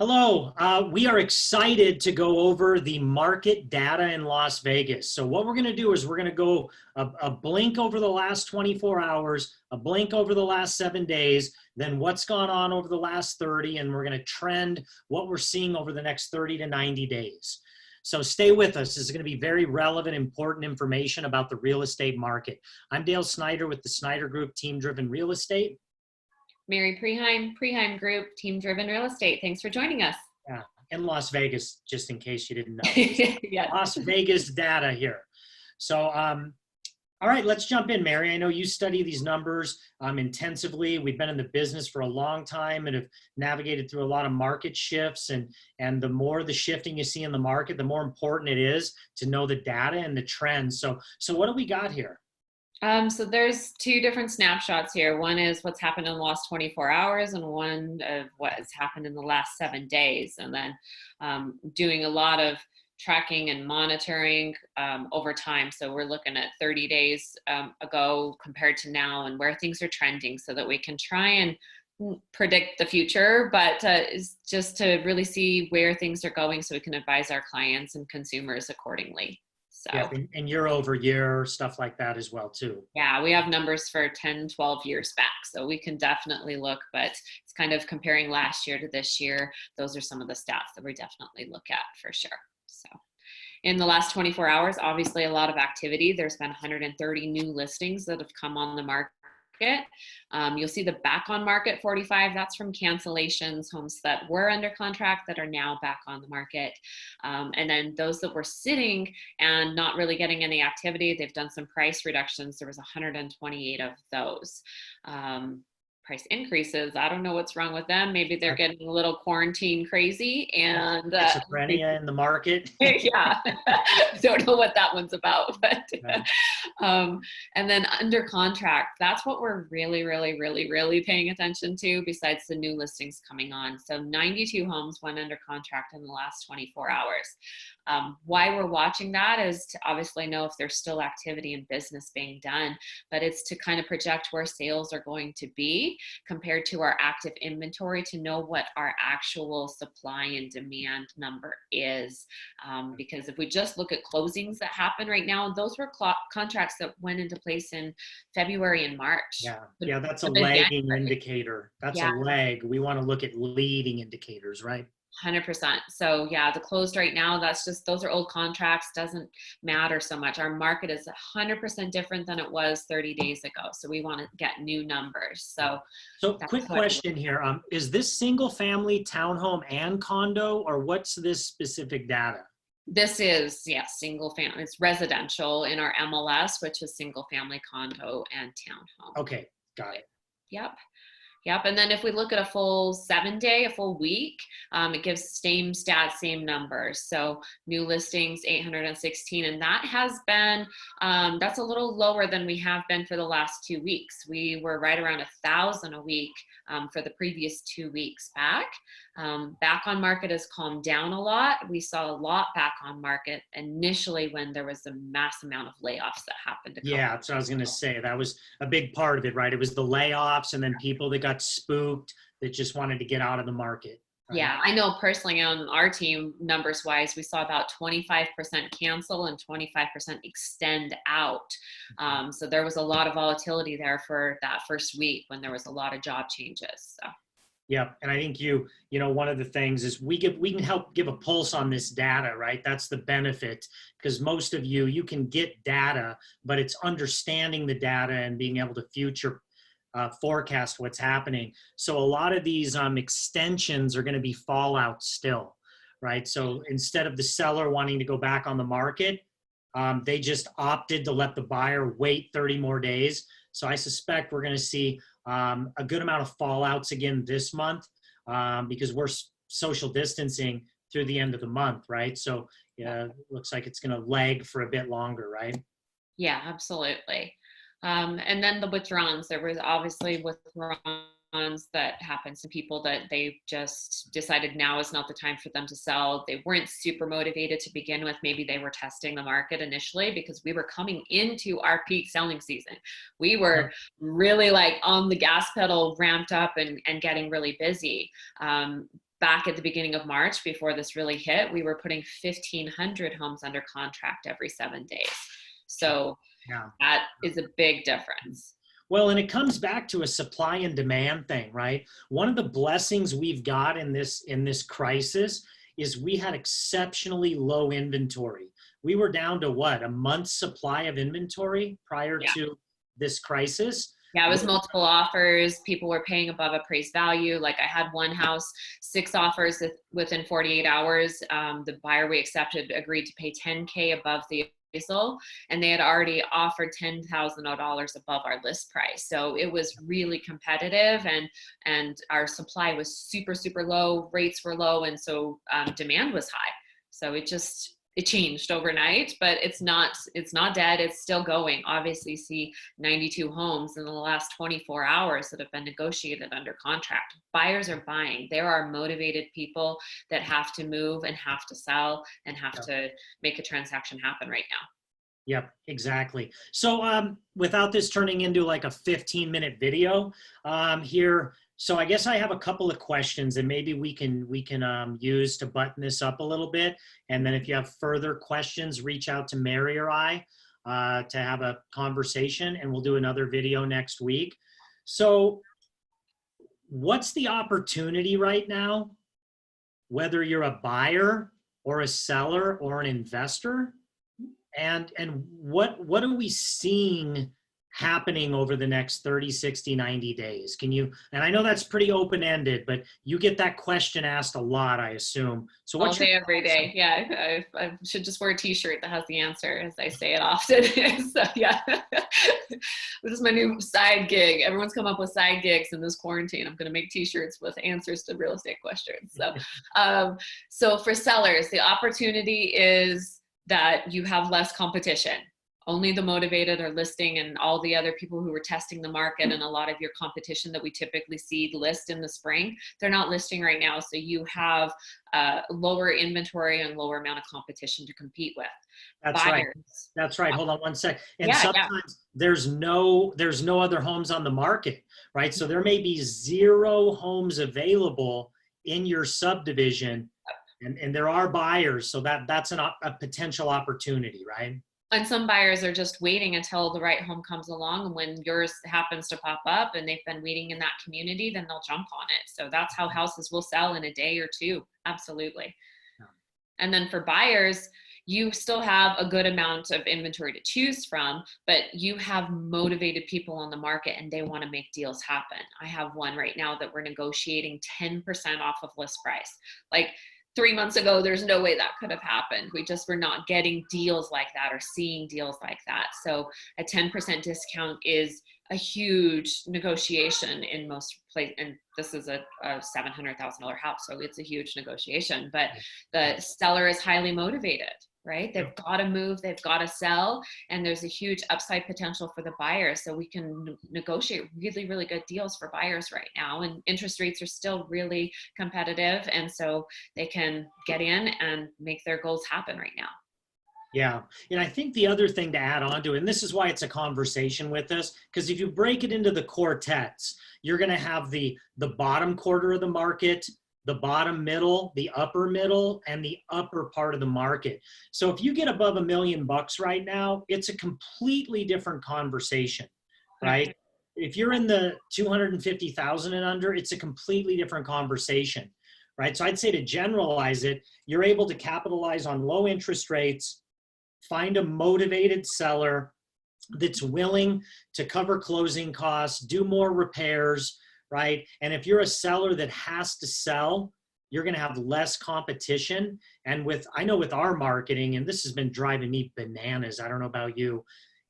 Hello, we are excited to go over the market data in Las Vegas. So what we're going to do is we're going to go a blink over the last 24 hours, a blink over the last 7 days, then what's gone on over the last 30, and we're going to trend what we're seeing over the next 30 to 90 days. So stay with us. This is going to be very relevant, important information about the real estate market. I'm Dale Snyder with the Snyder Group, Team Driven Real Estate. Mary Preheim, Preheim Group, Team Driven Real Estate. Thanks for joining us. Yeah, in Las Vegas, just in case you didn't know. Yeah. Las Vegas data here. So, all right, let's jump in, Mary. I know you study these numbers intensively. We've been in the business for a long time and have navigated through a lot of market shifts. And the more the shifting you see in the market, the more important it is to know the data and the trends. So what do we got here? So there's two different snapshots here. One is what's happened in the last 24 hours and one of what has happened in the last 7 days. And then doing a lot of tracking and monitoring over time. So we're looking at 30 days ago compared to now and where things are trending so that we can try and predict the future, but is just to really see where things are going so we can advise our clients and consumers accordingly. So, yeah, and year over year, stuff like that as well, too. Yeah, we have numbers for 10, 12 years back. So we can definitely look, but it's kind of comparing last year to this year. Those are some of the stats that we definitely look at for sure. So in the last 24 hours, obviously a lot of activity. There's been 130 new listings that have come on the market. You'll see the back on market 45, that's from cancellations, homes that were under contract that are now back on the market. And then those that were sitting and not really getting any activity, they've done some price reductions. There was 128 of those. Price increases. I don't know what's wrong with them. Maybe they're getting a little quarantine crazy and schizophrenia in the market. Yeah, don't know what that one's about, but and then under contract, that's what we're really paying attention to besides the new listings coming on. So 92 homes went under contract in the last 24 hours. Why we're watching that is to obviously know if there's still activity and business being done, but it's to kind of project where sales are going to be compared to our active inventory to know what our actual supply and demand number is. Because if we just look at closings that happen right now, those were contracts that went into place in February and March. Yeah, that's a lagging indicator. That's a lag. We want to look at leading indicators, right? 100%. So yeah, the closed right now, that's just, those are old contracts, doesn't matter so much. Our market is 100% different than it was 30 days ago. So we want to get new numbers. So quick question here. Is this single family, townhome, and condo, or what's this specific data? This is, single family. It's residential in our MLS, which is single family, condo, and townhome. Okay, got it. Yep. And then if we look at a full 7 day, a full week, it gives same stats, same numbers. So new listings, 816. And that has been, that's a little lower than we have been for the last 2 weeks. We were right around 1,000 a week for the previous 2 weeks back. Back on market has calmed down a lot. We saw a lot back on market initially when there was a mass amount of layoffs that happened. Yeah, that's what I was going to say. That was a big part of it, right? It was the layoffs and then people that got spooked that just wanted to get out of the market. Right? Yeah, I know personally on our team, numbers wise, we saw about 25% cancel and 25% extend out. So there was a lot of volatility there for that first week when there was a lot of job changes. So. Yeah, and I think you know, one of the things is we can help give a pulse on this data, right? That's the benefit, because most of you can get data, but it's understanding the data and being able to future forecast what's happening. So a lot of these extensions are going to be fallout still, right? So instead of the seller wanting to go back on the market, they just opted to let the buyer wait 30 more days. So I suspect we're going to see a good amount of fallouts again this month because we're social distancing through the end of the month, right? So it looks like it's going to lag for a bit longer, right? Yeah, absolutely. And then the withdrawals, there was obviously withdrawals that happened. Some people that they just decided now is not the time for them to sell. They weren't super motivated to begin with. Maybe they were testing the market initially because we were coming into our peak selling season. We were really like on the gas pedal, ramped up and getting really busy. back at the beginning of March, before this really hit, we were putting 1,500 homes under contract every 7 days. So Yeah. that is a big difference. Well, and it comes back to a supply and demand thing, right? One of the blessings we've got in this crisis is we had exceptionally low inventory. We were down to what, a month's supply of inventory prior Yeah. to this crisis. Yeah, it was multiple offers. People were paying above appraised value. Like I had one house, 6 offers within 48 hours. The buyer we accepted agreed to pay $10K above the appraisal, and they had already offered $10,000 above our list price. So it was really competitive, and our supply was super, super low. Rates were low, and so demand was high. So it changed overnight, but it's not dead. It's still going. Obviously, see 92 homes in the last 24 hours that have been negotiated under contract. Buyers are buying. There are motivated people that have to move and have to sell and have to make a transaction happen right now. Yep, exactly. So without this turning into like a 15-minute video here, so I guess I have a couple of questions that maybe we can use to button this up a little bit. And then if you have further questions, reach out to Mary or I to have a conversation, and we'll do another video next week. So what's the opportunity right now, whether you're a buyer or a seller or an investor? And what are we seeing happening over the next 30, 60, 90 days? Can you, and I know that's pretty open-ended, but you get that question asked a lot, I assume. So All day, every day. Yeah, I should just wear a t-shirt that has the answer, as I say it often. So yeah, this is my new side gig. Everyone's come up with side gigs in this quarantine. I'm going to make t-shirts with answers to real estate questions. So, so for sellers, the opportunity is that you have less competition. Only the motivated are listing, and all the other people who were testing the market, and a lot of your competition that we typically see list in the spring, they're not listing right now. So you have lower inventory and lower amount of competition to compete with. That's Buyers. right. That's right. Hold on one sec. And Yeah, sometimes there's no other homes on the market, right? So there may be 0 homes available in your subdivision, and there are buyers. So that's a potential opportunity, right? And some buyers are just waiting until the right home comes along, and when yours happens to pop up and they've been waiting in that community, then they'll jump on it. So that's how houses will sell in a day or two. Absolutely. Yeah. And then for buyers, you still have a good amount of inventory to choose from, but you have motivated people on the market and they want to make deals happen. I have one right now that we're negotiating 10% off of list price. Like 3 months ago, there's no way that could have happened. We just were not getting deals like that or seeing deals like that. So a 10% discount is a huge negotiation in most places. And this is a $700,000 house, so it's a huge negotiation. But the seller is highly motivated, right? They've got to move, they've got to sell, and there's a huge upside potential for the buyer. So we can negotiate really, really good deals for buyers right now. And interest rates are still really competitive. And so they can get in and make their goals happen right now. Yeah. And I think the other thing to add on to it, and this is why it's a conversation with us, because if you break it into the quartets, you're going to have the bottom quarter of the market, the bottom middle, the upper middle, and the upper part of the market. So if you get above $1 million right now, it's a completely different conversation, right? If you're in the 250,000 and under, it's a completely different conversation, right? So I'd say, to generalize it, you're able to capitalize on low interest rates, find a motivated seller that's willing to cover closing costs, do more repairs, right? And if you're a seller that has to sell, you're going to have less competition. And I know with our marketing, and this has been driving me bananas, I don't know about you,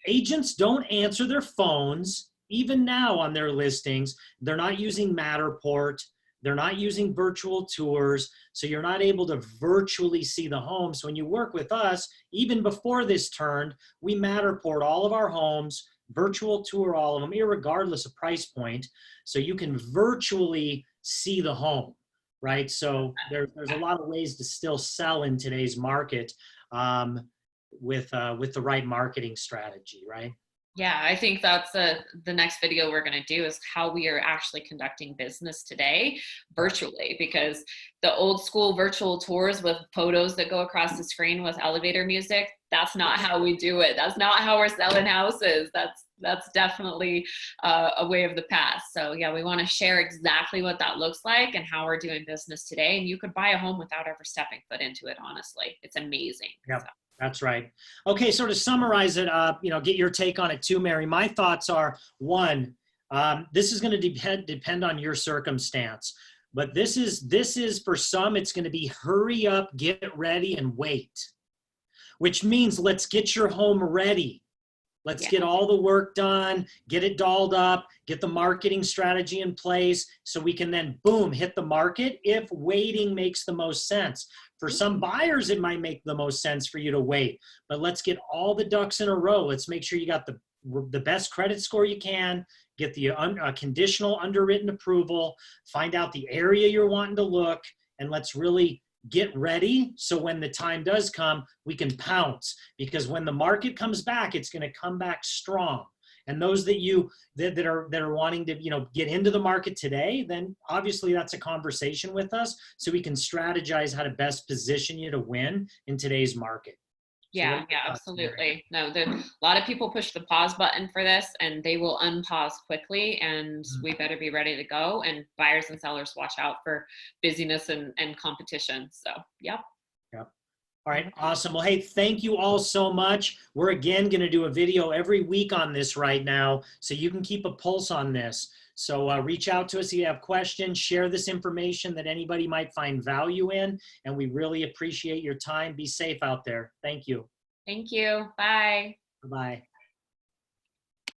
agents don't answer their phones, even now on their listings. They're not using Matterport. They're not using virtual tours. So you're not able to virtually see the homes. When you work with us, even before this turned, we Matterport all of our homes, virtual tour all of them, irregardless of price point. So you can virtually see the home, right? So there's a lot of ways to still sell in today's market with the right marketing strategy, right? Yeah, I think that's the next video we're going to do is how we are actually conducting business today virtually, because the old school virtual tours with photos that go across the screen with elevator music, that's not how we do it. That's not how we're selling houses. That's definitely a way of the past. So yeah, we want to share exactly what that looks like and how we're doing business today. And you could buy a home without ever stepping foot into it. Honestly, it's amazing. Yeah. So. That's right. Okay, so to summarize it, get your take on it too, Mary. My thoughts are, one, this is going to depend on your circumstance, but this is for some, it's going to be hurry up, get ready, and wait, which means let's get your home ready. Let's get all the work done, get it dolled up, get the marketing strategy in place so we can then, boom, hit the market if waiting makes the most sense. For some buyers, it might make the most sense for you to wait, but let's get all the ducks in a row. Let's make sure you got the best credit score you can, get the conditional underwritten approval, find out the area you're wanting to look, and let's really get ready so when the time does come, we can pounce, because when the market comes back, it's going to come back strong. And those that are wanting to get into the market today, then obviously that's a conversation with us so we can strategize how to best position you to win in today's market. Yeah, absolutely. No, a lot of people push the pause button for this and they will unpause quickly, and we better be ready to go. And buyers and sellers watch out for busyness and competition. So, yep. Yep. All right, awesome. Well, hey, thank you all so much. We're again going to do a video every week on this right now, so you can keep a pulse on this. So reach out to us if you have questions, share this information that anybody might find value in, and we really appreciate your time. Be safe out there. Thank you. Thank you. Bye. Bye-bye.